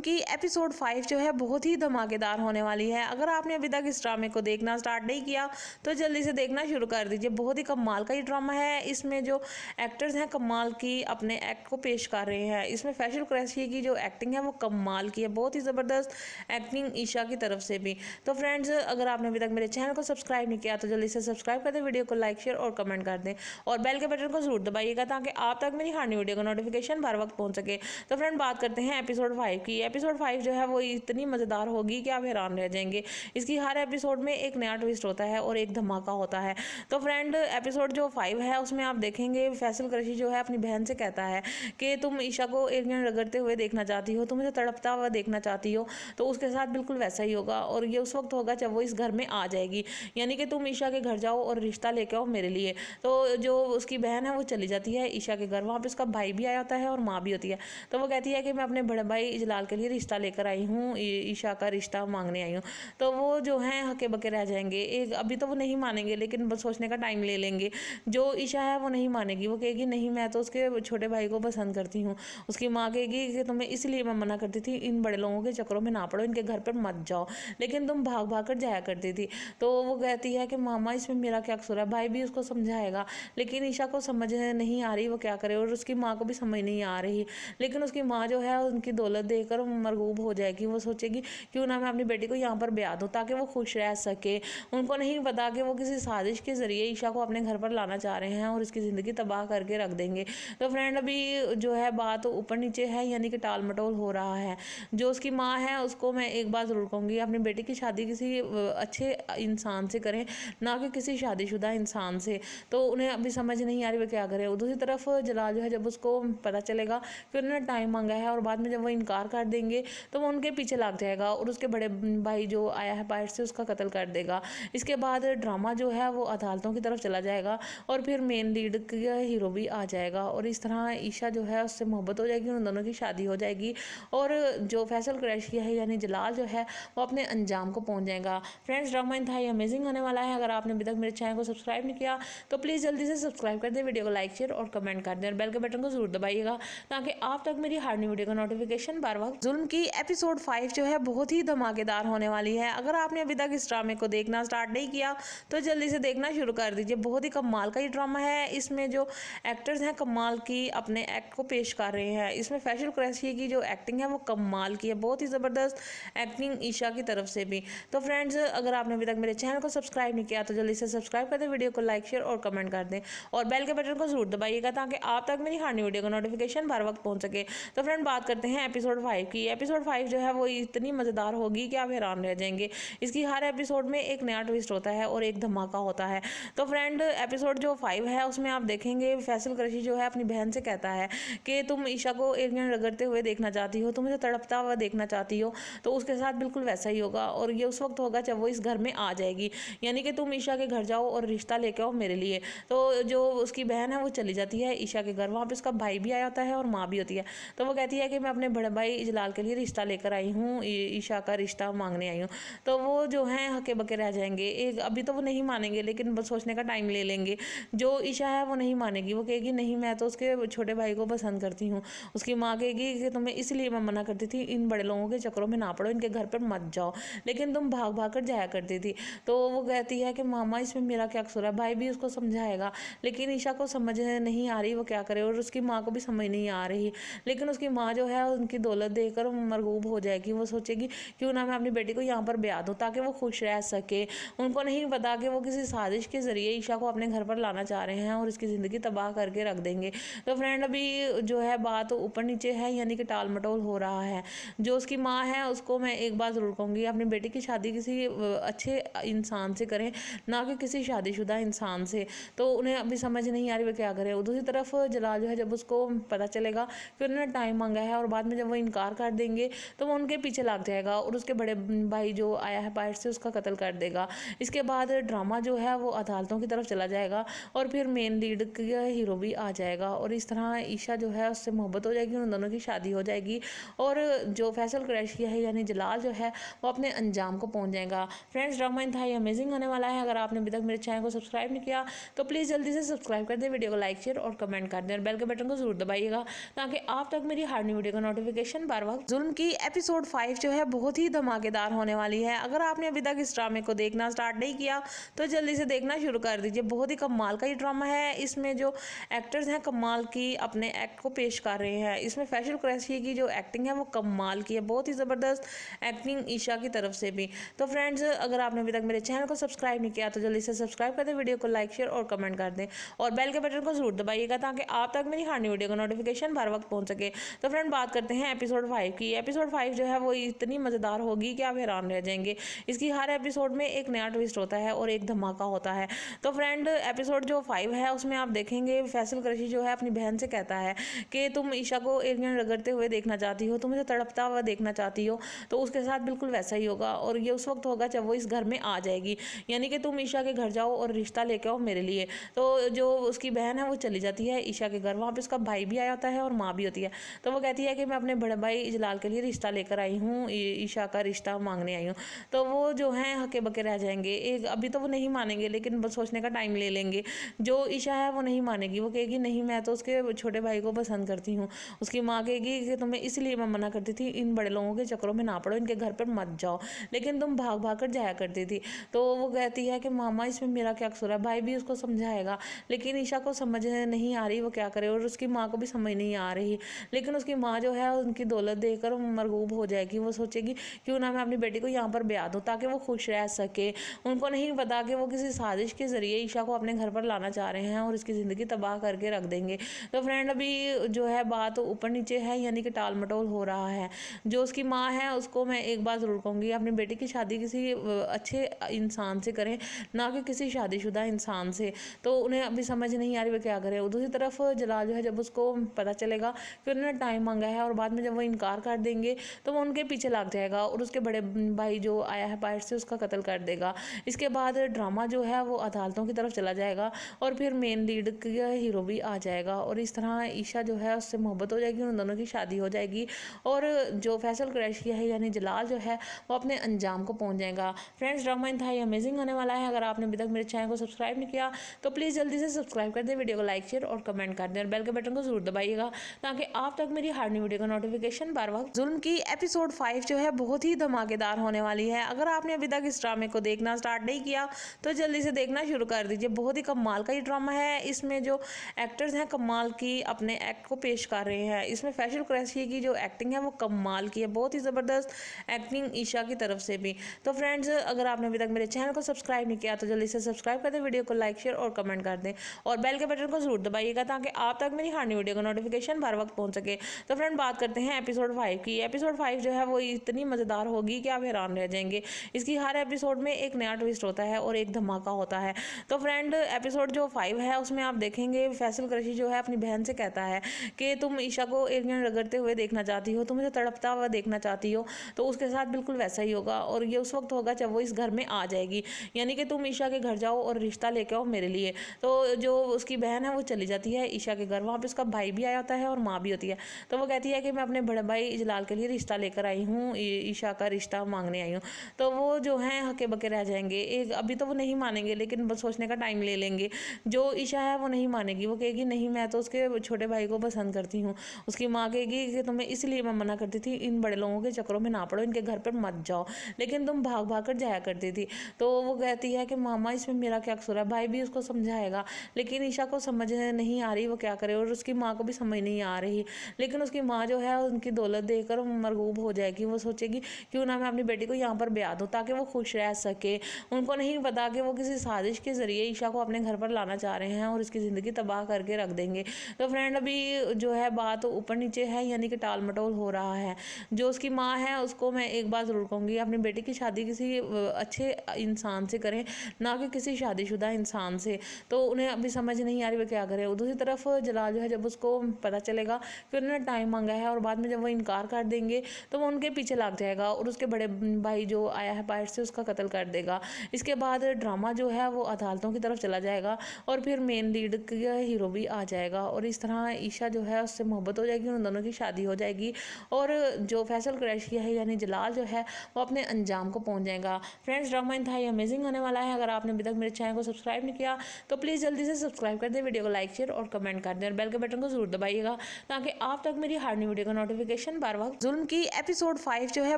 की एपिसोड 5 जो है बहुत ही धमाकेदार होने वाली है। अगर आपने अभी तक इस ड्रामे को देखना स्टार्ट नहीं किया तो जल्दी से देखना शुरू कर दीजिए। बहुत ही कमाल का ये ड्रामा है। इसमें जो एक्टर्स हैं कमाल की अपने एक्ट को पेश कर रहे हैं। इसमें फैसल क्रैशी की जो एक्टिंग है वो कमाल की है, बहुत ही ज़बरदस्त एक्टिंग ईशा की तरफ से भी। तो फ्रेंड्स अगर आपने अभी तक मेरे चैनल को सब्सक्राइब नहीं किया तो जल्दी से सब्सक्राइब कर दें, वीडियो को लाइक शेयर और कमेंट कर दें और बेल के बटन को जरूर दबाइएगा ताकि आप तक मेरी हर नई वीडियो का नोटिफिकेशन बार वक्त पहुंच सके। तो फ्रेंड बात करते हैं एपिसोड 5 की। एपिसोड 5 जो है वो इतनी मज़ेदार होगी कि आप हैरान रह जाएंगे। इसकी हर एपिसोड में एक नया ट्विस्ट होता है और एक धमाका होता है। तो फ्रेंड एपिसोड जो 5 है उसमें आप देखेंगे फैसल क्रैशी जो है अपनी बहन से कहता है कि तुम ईशा को एलियन रगड़ते हुए देखना चाहती हो, तुम इसे तड़पता हुआ देखना चाहती हो, तो उसके साथ बिल्कुल वैसा ही होगा और ये उस वक्त होगा जब वो इस घर में आ जाएगी, यानी कि तुम ईशा के घर जाओ और रिश्ता लेके आओ मेरे लिए। तो जो उसकी बहन है वो चली जाती है ईशा के घर, वहाँ पे उसका भाई भी आया होता है और माँ भी होती है। तो वो कहती है कि मैं अपने बड़े भाई जलाल के लिए रिश्ता लेकर आई हूँ, ईशा का रिश्ता मांगने आई हूँ। तो वो जो हैं हके बके रह जाएंगे। एक अभी तो वो नहीं मानेंगे लेकिन बस सोचने का टाइम ले लेंगे। जो ईशा है वो नहीं मानेगी, वो कहेगी नहीं मैं तो उसके छोटे भाई को पसंद करती हूँ। उसकी माँ कहेगी कि तुम्हें इसलिए मैं मना करती थी, इन बड़े लोगों के चक्करों में ना पड़ो, इनके घर पर मत जाओ, लेकिन तुम भाग भाग कर जाया करती थी। तो वो कहती है कि मामा इसमें मेरा क्या कसूर है। भाई भी उसको समझाएगा लेकिन ईशा को समझ नहीं आ रही वो क्या करे और उसकी माँ को भी समझ नहीं आ रही, लेकिन उसकी माँ जो है उनकी दौलत देखकर मरगूब हो जाएगी। वो सोचेगी क्यों ना मैं अपनी बेटी को यहाँ पर ब्याह दूँ ताकि वो खुश रह सके। उनको नहीं पता कि वो किसी साजिश के ज़रिए ईशा को अपने घर पर लाना चाह रहे हैं और इसकी ज़िंदगी तबाह करके रख देंगे। तो फ्रेंड अभी जो है बात ऊपर नीचे है, यानी कि टाल मटोल हो रहा है। जो उसकी माँ है उसको मैं एक बात ज़रूर कहूँगी, अपनी बेटी की शादी किसी अच्छे इंसान से करें, ना कि किसी शादीशुदा इंसान से। तो उन्हें अभी समझ नहीं आ रही वो क्या करे। दूसरी तरफ जलाल जो है जब उसको पता चलेगा कि उन्होंने टाइम मांगा है और बाद में जब वो इनकार कर देंगे तो वो उनके पीछे लग जाएगा और उसके बड़े भाई जो आया है बाहर से उसका कत्ल कर देगा। इसके बाद ड्रामा जो है वो अदालतों की तरफ चला जाएगा और फिर मेन लीड का हीरो भी आ जाएगा और इस तरह ईशा जो है उससे मोहब्बत हो जाएगी, उन दोनों की शादी हो जाएगी और जो फैसल क्रैश किया है यानी जलाल जो है वो अपने अंजाम को पहुंच जाएगा। फ्रेंड्स ड्रामा इंतहाई अमेजिंग होने वाला है। अगर आपने अभी तक मेरे चैनल को सब्सक्राइब नहीं किया तो प्लीज़ जल्दी से सब्सक्राइब कर दें, वीडियो को लाइक शेयर और कमेंट कर दें और बेल के बटन को जरूर दबाइएगा ताकि आप तक मेरी हर नई वीडियो का नोटिफिकेशन बार वक्त। जुल्म की एपिसोड 5 जो है बहुत ही धमाकेदार होने वाली है। अगर आपने अभी तक इस ड्रामे को देखना स्टार्ट नहीं किया तो जल्दी से देखना शुरू कर दीजिए। बहुत ही कमाल का ये ड्रामा है। इसमें जो एक्टर्स हैं कमाल की अपने एक्ट को पेश कर रहे हैं। इसमें फैसल क्रैशी की जो एक्टिंग है वो कमाल की है, बहुत ही ज़बरदस्त एक्टिंग ईशा की तरफ से भी। तो फ्रेंड्स अगर आपने अभी तक मेरे चैनल को सब्सक्राइब नहीं किया तो जल्दी से सब्सक्राइब कर दें, वीडियो को लाइक शेयर और कमेंट कर दें और बेल के बटन को जरूर दबाइएगा ताकि आप तक मेरी हर नई वीडियो का नोटिफिकेशन बार वक्त पहुंच सके। तो फ्रेंड बात करते हैं एपिसोड 5 की। एपिसोड 5 जो है वो इतनी मज़ेदार होगी कि आप हैरान रह जाएंगे। इसकी हर एपिसोड में एक नया ट्विस्ट होता है और एक धमाका होता है। तो फ्रेंड एपिसोड जो 5 है उसमें आप देखेंगे फैसल क्रैशी जो है अपनी बहन से कहता है कि तुम ईशा को एलियन रगड़ते हुए देखना चाहती हो, तुम इसे तड़पता हुआ देखना चाहती हो, तो उसके साथ बिल्कुल वैसा ही होगा और ये उस वक्त होगा जब वो इस घर में आ जाएगी, यानी कि तुम ईशा के घर जाओ और रिश्ता लेके आओ मेरे लिए। तो जो उसकी बहन है वो चली जाती है ईशा के घर, वहाँ पे उसका भाई भी आया होता है और माँ भी होती है। तो वो कहती है कि मैं अपने बड़े भाई जलाल के लिए रिश्ता लेकर आई हूँ, ईशा का रिश्ता मांगने आई हूँ। तो वो जो हैं हके बके रह जाएंगे। एक अभी तो वो नहीं मानेंगे लेकिन बस सोचने का टाइम ले लेंगे। जो ईशा है वो नहीं मानेगी, वो कहेगी नहीं मैं तो उसके छोटे भाई को पसंद करती हूँ। उसकी माँ कहेगी कि तुम्हें इसलिए मैं मना करती थी, इन बड़े लोगों के चक्करों में ना पड़ो, इनके घर पर मत जाओ, लेकिन तुम भाग भाग कर जाया करती थी। तो वो कहती है कि मामा इसमें मेरा क्या कसूर है। भाई भी उसको समझाएगा लेकिन ईशा को समझ नहीं आ रही वो क्या करे और उसकी माँ को भी समझ नहीं आ रही, लेकिन उसकी माँ जो है उनकी दौलत देखकर मरगूब हो जाएगी। वो सोचेगी क्यों ना मैं अपनी बेटी को यहाँ पर ब्याह दूँ ताकि वो खुश रह सके। उनको नहीं पता कि वो किसी साजिश के ज़रिए ईशा को अपने घर पर लाना चाह रहे हैं और इसकी ज़िंदगी तबाह करके रख देंगे। तो फ्रेंड अभी जो है बात ऊपर नीचे है, यानी कि टाल मटोल हो रहा है। जो उसकी माँ है उसको मैं एक बात ज़रूर कहूँगी, अपनी बेटी की शादी किसी अच्छे इंसान से करें, ना कि किसी शादीशुदा इंसान से। तो उन्हें अभी समझ नहीं आ रही वो क्या करें। और दूसरी तरफ जलाल जो है जब उसको पता चलेगा कि उन्होंने टाइम मांगा है और बाद में जब वो इनकार कर देंगे तो वो उनके पीछे लग जाएगा और उसके बड़े भाई जो आया है बाहर से उसका कत्ल कर देगा। इसके बाद ड्रामा जो है वो अदालतों की तरफ चला जाएगा और फिर मेन लीड का हीरो भी आ जाएगा और इस तरह ईशा जो है उससे मोहब्बत हो जाएगी, उन दोनों की शादी हो जाएगी और जो फैसल कुरैशी है यानी जलाल जो है वो अपने अंजाम को पहुंच जाएगा। फ्रेंड्स ड्रामा इंतहाई अमेजिंग होने वाला है। अगर आपने अभी तक मेरे चैनल को सब्सक्राइब नहीं किया तो प्लीज़ जल्दी से सब्सक्राइब कर दें, वीडियो को लाइक शेयर और कमेंट कर दें और बेल के बटन को जरूर दबाइएगा ताकि आप तक मेरी हर नई वीडियो का नोटिफिकेशन बार वक्त। जुल्म की एपिसोड 5 जो है बहुत ही धमाकेदार होने वाली है। अगर आपने अभी तक इस ड्रामे को देखना स्टार्ट नहीं किया तो जल्दी से देखना शुरू कर दीजिए। बहुत ही कमाल का ये ड्रामा है। इसमें जो एक्टर्स हैं कमाल की अपने एक्ट को पेश कर रहे हैं। इसमें फैसल कुरैशी की जो एक्टिंग है वो कमाल की है, बहुत ही ज़बरदस्त एक्टिंग ईशा की तरफ से भी। तो फ्रेंड्स अगर आपने अभी तक मेरे चैनल को सब्सक्राइब नहीं किया तो जल्दी से सब्सक्राइब कर दें, वीडियो को लाइक शेयर और कमेंट कर दें और बेल के बटन को जरूर दबाइएगा ताकि आप तक मेरी हर नई वीडियो का नोटिफिकेशन बार वक्त पहुंच सके। तो फ्रेंड बात करते हैं एपिसोड 5 की। एपिसोड 5 जो है वो इतनी मज़ेदार होगी कि आप हैरान रह जाएंगे। इसकी हर एपिसोड में एक नया ट्विस्ट होता है और एक धमाका होता है। तो फ्रेंड एपिसोड जो 5 है उसमें आप देखेंगे फैसल कुरैशी जो है अपनी बहन से कहता है कि तुम ईशा को एलियन रगड़ते हुए देखना चाहती हो, तुम इसे तड़पता हुआ देखना चाहती हो, तो उसके साथ बिल्कुल वैसा ही होगा और ये उस वक्त होगा जब वो इस घर में आ जाएगी, यानी कि तुम ईशा के घर जाओ और रिश्ता लेके आओ मेरे लिए। तो जो उसकी बहन है वो चली जाती है ईशा के घर, वहाँ पे उसका भाई भी आया होता है और माँ भी होती है। तो वो कहती है कि मैं अपने बड़े भाई जलाल के लिए रिश्ता लेकर आई हूँ, ईशा का रिश्ता मांगने आई हूँ। तो वो जो है हके बके रह जाएंगे। एक अभी तो वो नहीं मानेंगे लेकिन बस सोचने का टाइम ले लेंगे। जो ईशा है वो नहीं मानेगी, वो कहेगी नहीं मैं तो उसके छोटे भाई को पसंद करती हूँ। उसकी माँ कहेगी कि तुम्हें इसलिए मैं मना करती थी, इन बड़े लोगों के चक्करों में ना पड़ो, इनके घर पर मत जाओ, लेकिन तुम भाग भाग कर जाया करती थी। तो वो कहती है कि मामा इसमें मेरा क्या कसूर है। भाई भी उसको समझाएगा लेकिन ईशा को समझ नहीं आ रही वो क्या करे और उसकी माँ को भी समझ नहीं आ रही, लेकिन उसकी माँ जो है उनकी दौलत देखकर मरगूब हो जाएगी। वो सोचेगी क्यों ना मैं अपनी बेटी को यहाँ पर ब्याह दूँ ताकि वो खुश रह सके। उनको नहीं पता कि वो किसी साजिश के ज़रिए ईशा को अपने घर पर लाना चाह रहे हैं और इसकी ज़िंदगी तबाह करके रख देंगे। तो फ्रेंड अभी जो है बात ऊपर नीचे है, यानी कि टाल मटोल हो रहा है। जो उसकी माँ है उसको मैं एक बात ज़रूर कहूँगी, अपनी बेटी की शादी किसी अच्छे इंसान से करें, ना कि किसी शादीशुदा इंसान से। तो उन्हें अभी समझ नहीं आ रही वो क्या करें। दूसरी तरफ जलाल जो है जब उसको पता चलेगा कि उन्होंने टाइम मांगा है और बाद में जब वो इनकार कर देंगे तो वो उनके पीछे लग जाएगा और उसके बड़े भाई जो आया है बाहर से उसका कत्ल कर देगा। इसके बाद ड्रामा जो है वो अदालतों की तरफ चला जाएगा और फिर मेन लीड का हीरो भी आ जाएगा और इस तरह ईशा जो है उससे मोहब्बत हो जाएगी, उन दोनों की शादी हो जाएगी और जो फैसल कुरैशी है यानी जलाल जो है वो अपने अंजाम को पहुंच जाएगा। फ्रेंड्स ड्रामा इंतहाई अमेजिंग होने वाला है। अगर आपने अभी तक मेरे चैनल को सब्सक्राइब नहीं किया तो प्लीज़ जल्दी से सब्सक्राइब कर दें, वीडियो को लाइक शेयर और कमेंट कर दें और बेल के बटन को जरूर दबाइएगा ताकि आप तक मेरी हर नई वीडियो का नोटिफिकेशन बार वक्त। जुल्म की एपिसोड 5 जो है बहुत ही धमाकेदार होने वाली है। अगर आपने अभी तक इस ड्रामे को देखना स्टार्ट नहीं किया तो जल्दी से देखना शुरू कर दीजिए। बहुत ही कमाल का ये ड्रामा है। इसमें जो एक्टर्स हैं कमाल की अपने एक्ट को पेश कर रहे हैं। इसमें फैसल कुरैशी की जो एक्टिंग है वो कमाल की है, बहुत ही ज़बरदस्त एक्टिंग ईशा की तरफ से भी। तो फ्रेंड्स अगर आपने अभी तक मेरे चैनल को सब्सक्राइब नहीं किया तो जल्दी से सब्सक्राइब कर दें, वीडियो को लाइक शेयर और कमेंट कर दें और बेल के बटन को जरूर दबाइएगा ताकि आप तक मेरी हर नई वीडियो का नोटिफिकेशन बार वक्त पहुंच सके। तो फ्रेंड बात करते हैं एपिसोड 5 की। एपिसोड 5 जो है वो इतनी मज़ेदार होगी कि आप हैरान रह जाएंगे। इसकी हर एपिसोड में एक नया ट्विस्ट होता है और एक धमाका होता है। तो फ्रेंड एपिसोड जो 5 है उसमें आप देखेंगे फैसल कुरैशी जो है अपनी बहन से कहता है कि तुम ईशा को एलियन रगड़ते हुए देखना चाहती हो, तुम इसे तड़पता हुआ देखना चाहती हो, तो उसके साथ बिल्कुल वैसा ही होगा और ये उस वक्त होगा जब वो इस घर में आ जाएगी, यानी कि तुम ईशा के घर जाओ और रिश्ता लेके आओ मेरे लिए। तो जो उसकी बहन है वो चली जाती है ईशा के घर, वहाँ पे उसका भाई भी आया होता है और माँ भी होती है। तो वो कहती है कि मैं अपने बड़े भाई जलाल के लिए रिश्ता लेकर आई हूँ, ईशा का रिश्ता मांगने आई हूँ। तो वो जो है हके बके रह जाएंगे। एक अभी तो वो नहीं मानेंगे लेकिन बस सोचने का टाइम ले लेंगे। जो ईशा है वो नहीं मानेगी, वो कहेगी नहीं मैं तो उसके छोटे भाई को पसंद करती हूँ। उसकी माँ कहेगी कि तुम्हें इसलिए मैं मना करती थी, इन बड़े लोगों के चक्करों में ना पड़ो, इनके घर पर मत जाओ, लेकिन तुम भाग भाग कर जाया करती थी। तो वो कहती है कि मामा इसमें मेरा क्या कसूर है। भाई भी उसको समझाएगा लेकिन ईशा को समझ नहीं आ रही वो क्या करे करे, और उसकी माँ को भी समझ नहीं आ रही। लेकिन उसकी माँ जो है उनकी दौलत देखकर मरगूब हो जाएगी। वो सोचेगी क्यों ना मैं अपनी बेटी को यहाँ पर ब्याह दूँ ताकि वो खुश रह सके। उनको नहीं पता कि वो किसी साजिश के ज़रिए ईशा को अपने घर पर लाना चाह रहे हैं और इसकी ज़िंदगी तबाह करके रख देंगे। तो फ्रेंड अभी जो है बात ऊपर नीचे है, यानी कि टाल मटोल हो रहा है। जो उसकी माँ है उसको मैं एक बात ज़रूर कहूँगी, अपनी बेटी की शादी किसी अच्छे इंसान से करें, ना कि किसी शादीशुदा इंसान से। तो उन्हें अभी समझ नहीं आ रही वो क्या करे। और दूसरी तरफ जलाल जो है जब उसको पता चलेगा कि उन्होंने टाइम मांगा है और बाद में जब वो इनकार कर देंगे तो वो उनके पीछे लग जाएगा और उसके बड़े भाई जो आया है बाहर से उसका कत्ल कर देगा। इसके बाद ड्रामा जो है वो अदालतों की तरफ चला जाएगा और फिर मेन लीड का हीरो भी आ जाएगा और इस तरह ईशा जो है उससे मोहब्बत हो जाएगी, उन दोनों की शादी हो जाएगी और जो फैसल कुरैशी है यानी जलाल जो है वो अपने अंजाम को पहुंच जाएगा। फ्रेंड्स ड्रामा इंतहाई अमेजिंग होने वाला है। अगर आपने अभी तक मेरे चैनल को सब्सक्राइब नहीं किया तो प्लीज़ जल्दी से सब्सक्राइब कर दें, वीडियो को लाइक शेयर और कमेंट कर दें और बेल के बटन को जरूर दबाइएगा ताकि आप तक मेरी हर नई वीडियो का नोटिफिकेशन बार बार। जुल्म की एपिसोड 5 जो है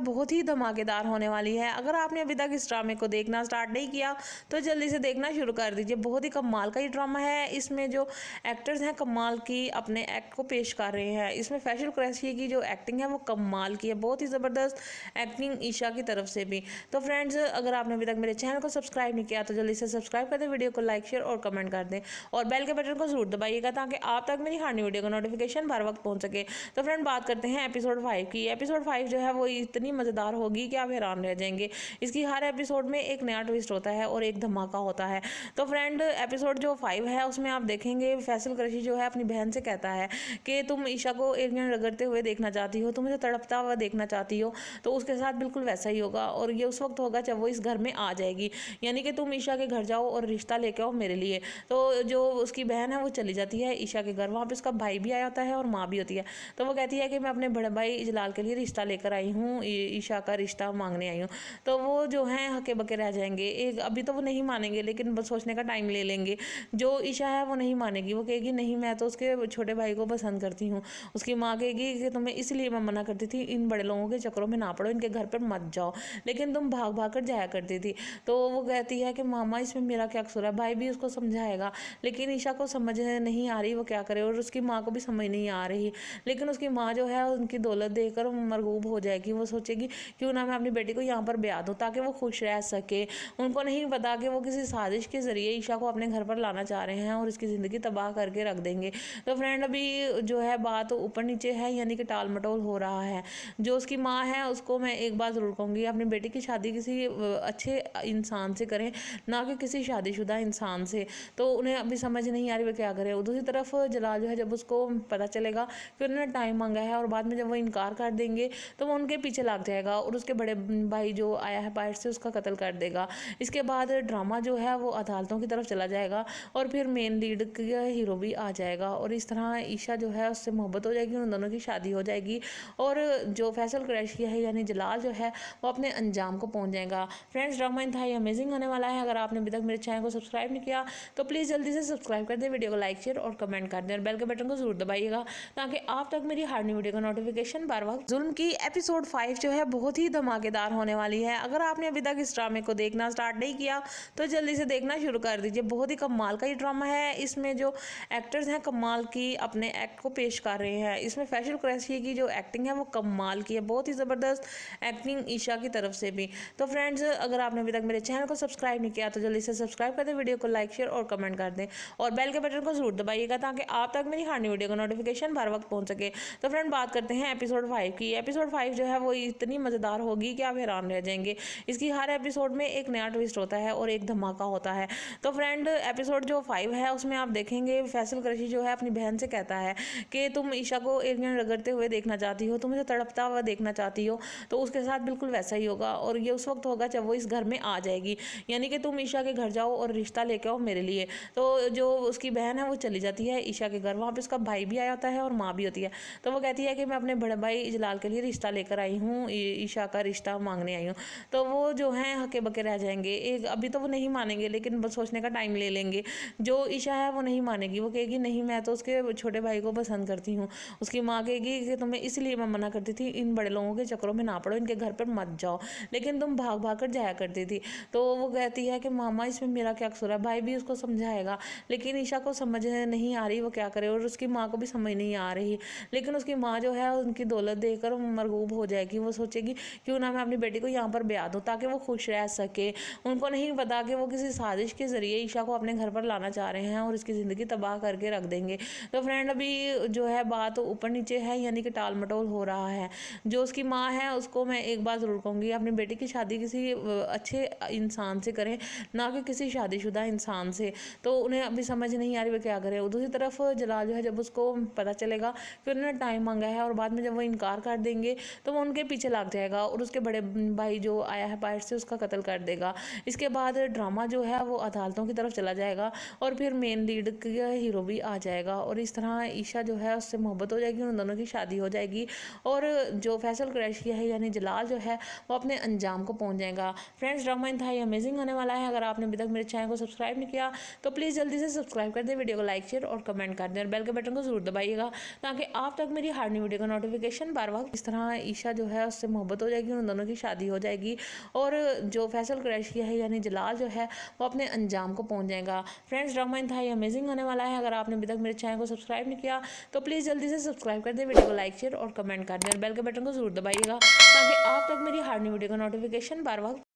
बहुत ही धमाकेदार होने वाली है। अगर आपने अभी तक इस ड्रामे को देखना स्टार्ट नहीं किया तो जल्दी से देखना शुरू कर दीजिए। बहुत ही कमाल का ये ड्रामा है। इसमें जो एक्टर्स हैं कमाल की अपने एक्ट को पेश कर रहे हैं। इसमें फैसल कुरैशी की जो एक्टिंग है वो कमाल की है, बहुत ही ज़बरदस्त एक्टिंग ईशा की तरफ से भी। तो फ्रेंड्स अगर आपने अभी तक मेरे चैनल को सब्सक्राइब नहीं किया तो जल्दी से सब्सक्राइब कर दें, वीडियो को लाइक शेयर और कमेंट कर दें और बेल के बटन को जरूर दबाइएगा ताकि आप तक मेरी हर नई वीडियो का नोटिफिकेशन हर वक्त पहुंच सके। तो फ्रेंड बात करते हैं एपिसोड 5 की। एपिसोड 5 जो है वो इतनी मज़ेदार होगी कि आप हैरान रह जाएंगे। इसकी हर एपिसोड में एक नया ट्विस्ट होता है और एक धमाका होता है। तो फ्रेंड एपिसोड जो 5 है उसमें आप देखेंगे फैसल कुरैशी जो है अपनी बहन से कहता है कि तुम ईशा को एलियन रगड़ते हुए देखना चाहती हो, तुम इसे तड़पता हुआ देखना चाहती हो, तो उसके साथ बिल्कुल वैसा ही होगा और ये उस वक्त होगा जब वो इस घर में आ जाएगी। यानी कि तुम ईशा के घर जाओ और रिश्ता लेके आओ मेरे लिए। तो जो उसकी बहन है वो चली जाती है ईशा के घर। वहाँ पे उसका भाई भी आया होता है और माँ भी होती है। तो वो कहती है कि मैं अपने बड़े भाई जलाल के लिए रिश्ता लेकर आई हूँ, ईशा का रिश्ता मांगने आई हूँ। तो वो जो हैं हके बके रह जाएंगे। एक अभी तो वो नहीं मानेंगे लेकिन बस सोचने का टाइम ले लेंगे। जो ईशा है वो नहीं मानेगी, वो कहेगी नहीं मैं तो उसके छोटे भाई को पसंद करती हूँ। उसकी माँ कहेगी कि तुम्हें इसलिए मैं मना करती थी, इन बड़े लोगों के चक्करों में ना पड़ो, इनके घर पर मत जाओ, लेकिन तुम भाग भाग कर जाया करती थी। तो वो कहती है कि मामा इसमें मेरा क्या कसूर है। भाई भी उसको समझाएगा लेकिन ईशा को समझ नहीं आ रही वो क्या करे और उसकी माँ को भी समझ नहीं आ रही। लेकिन उसकी माँ जो है उनकी दौलत देखकर मरगूब हो जाएगी। वो सोचेगी क्यों ना मैं अपनी बेटी को यहाँ पर ब्याह दूँ ताकि वो खुश रह सके। उनको नहीं पता कि वो किसी साजिश के ज़रिए ईशा को अपने घर पर लाना चाह रहे हैं और इसकी ज़िंदगी तबाह करके रख देंगे। तो फ्रेंड अभी जो है बात ऊपर नीचे है, यानी कि टाल मटोल हो रहा है। जो उसकी माँ है उसको मैं एक बात ज़रूर कहूँगी, अपनी बेटी की शादी किसी अच्छे इंसान से करें, ना कि किसी शादीशुदा इंसान से। तो उन्हें अभी समझ नहीं आ रही वो क्या करे। और दूसरी तरफ जलाल जो है जब उसको पता चलेगा कि उन्होंने टाइम मांगा है और बाद में जब वो इनकार कर देंगे तो वो उनके पीछे लग जाएगा और उसके बड़े भाई जो आया है बाहर से उसका कत्ल कर देगा। इसके बाद ड्रामा जो है वो अदालतों की तरफ चला जाएगा और फिर मेन लीड का हीरो भी आ जाएगा और इस तरह ईशा जो है उससे मोहब्बत हो जाएगी, उन दोनों की शादी हो जाएगी और जो फैसल कुरैशी है यानी जलाल जो है वो अपने अंजाम को पहुंच जाएगा। फ्रेंड्स ड्रामा इंतहाई अमेजिंग होने वाला है। अगर आपने अभी तक मेरे चैनल को सब्सक्राइब नहीं किया तो प्लीज़ जल्दी से सब्सक्राइब कर दें, वीडियो को लाइक शेयर और कमेंट कर दें और बेल के बटन को जरूर दबाइएगा ताकि आप तक मेरी हर नई वीडियो का नोटिफिकेशन बार बार। जुल्म की एपिसोड 5 जो है बहुत ही धमाकेदार होने वाली है। अगर आपने अभी तक इस ड्रामे को देखना स्टार्ट नहीं किया तो जल्दी से देखना शुरू कर दीजिए। बहुत ही कमाल का ये ड्रामा है। इसमें जो एक्टर्स हैं कमाल की अपने एक्ट को पेश कर रहे हैं। इसमें फैसल कुरैशी की जो एक्टिंग है वो कमाल की है, बहुत ही ज़बरदस्त एक्टिंग ईशा की तरफ से भी। तो फ्रेंड्स अगर आपने अभी तक मेरे चैनल को सब्सक्राइब नहीं किया तो जल्दी से सब्सक्राइब कर दें, वीडियो को लाइक शेयर और कमेंट कर दें और बेल के बटन को जरूर दबाइएगा ताकि आप तक मेरी हर नई वीडियो का नोटिफिकेशन हर वक्त पहुंच सके। तो फ्रेंड बात करते हैं एपिसोड 5 की। एपिसोड 5 जो है वो इतनी मज़ेदार होगी कि आप हैरान रह जाएंगे। इसकी हर एपिसोड में एक नया ट्विस्ट होता है और एक धमाका होता है। तो फ्रेंड एपिसोड जो 5 है उसमें आप देखेंगे फैसल कुरैशी जो है अपनी बहन से कहता है कि तुम ईशा को एलियन रगड़ते हुए देखना चाहती हो, तुम इसे तड़पता हुआ देखना चाहती हो, तो उसके साथ बिल्कुल वैसा ही होगा और ये उस वक्त होगा जब वो इस घर में आ जाएगी। यानी कि तुम ईशा के घर जाओ और रिश्ता लेके आओ मेरे लिए। तो जो उसकी बहन है वो चली जाती है ईशा के घर। वहाँ पे उसका भाई भी आया होता है और माँ भी होती है। तो वो कहती है कि मैं अपने बड़े भाई जलाल के लिए रिश्ता लेकर आई हूँ, ईशा का रिश्ता मांगने आई हूँ। तो वो जो हैं हके बके रह जाएंगे। एक अभी तो वो नहीं मानेंगे लेकिन बस सोचने का टाइम ले लेंगे। जो ईशा है वो नहीं मानेगी, वो कहेगी नहीं मैं तो उसके छोटे भाई को पसंद करती हूँ। उसकी माँ कहेगी कि तुम्हें इसलिए मैं मना करती थी, इन बड़े लोगों के चक्करों में ना पड़ो, इनके घर पर मत जाओ, लेकिन तुम भाग भाग कर जाया करती थी। तो वो कहती है कि मामा इसमें मेरा क्या कसूर है। भाई भी उसको समझाएगा लेकिन ईशा को समझ नहीं आ रही भाई वो क्या करे, और उसकी माँ को भी समझ नहीं आ रही। लेकिन उसकी माँ जो है उनकी दौलत देखकर मरगूब हो जाएगी। वो सोचेगी क्यों ना मैं अपनी बेटी को यहाँ पर ब्याह दूँ ताकि वो खुश रह सके। उनको नहीं पता कि वो किसी साजिश के ज़रिए ईशा को अपने घर पर लाना चाह रहे हैं और इसकी ज़िंदगी तबाह करके रख देंगे। तो फ्रेंड अभी जो है बात ऊपर नीचे है, यानी कि टाल मटोल हो रहा है। जो उसकी माँ है उसको मैं एक बात ज़रूर कहूँगी, अपनी बेटी की शादी किसी अच्छे इंसान से करें, ना कि किसी शादीशुदा इंसान से। तो उन्हें अभी समझ नहीं आ रही वो क्या करें। दूसरी तरफ जलाल जो है जब उसको पता चलेगा कि उन्होंने टाइम मांगा है और बाद में जब वो इनकार कर देंगे तो वो उनके पीछे लग जाएगा और उसके बड़े भाई जो आया है बाहर से उसका कत्ल कर देगा। इसके बाद ड्रामा जो है वो अदालतों की तरफ चला जाएगा और फिर मेन लीड का हीरो भी आ जाएगा और इस तरह ईशा जो है उससे मोहब्बत हो जाएगी, उन दोनों की शादी हो जाएगी और जो फैसल क्रैशिया है यानी जलाल जो है वो अपने अंजाम को पहुंच जाएगा। फ्रेंड्स ड्रामा इंतहाई अमेजिंग होने वाला है। अगर आपने अभी तक मेरे चैनल को सब्सक्राइब नहीं किया तो प्लीज़ जल्दी से सब्सक्राइब कर दें, वीडियो को लाइक शेयर और कमेंट कर दें और बेल के बटन को जरूर दबाइएगा ताकि आप तक मेरी हर नई वीडियो का नोटिफिकेशन बार बार। इस तरह ईशा जो है उससे मोहब्बत हो जाएगी, उन दोनों की शादी हो जाएगी और जो फैसल क्रैशिया है यानी जलाल जो है वो अपने अंजाम को पहुंच जाएगा। फ्रेंड्स ड्रामा इंतहाई अमेजिंग होने वाला है। अगर आपने अभी तक मेरे चैनल को सब्सक्राइब नहीं किया तो प्लीज़ जल्दी से सब्सक्राइब कर दें, वीडियो को लाइक शेयर और कमेंट कर दें और बेल के बटन को जरूर दबाइएगा ताकि आप तक मेरी हर नई वीडियो का नोटिफिकेशन बार बार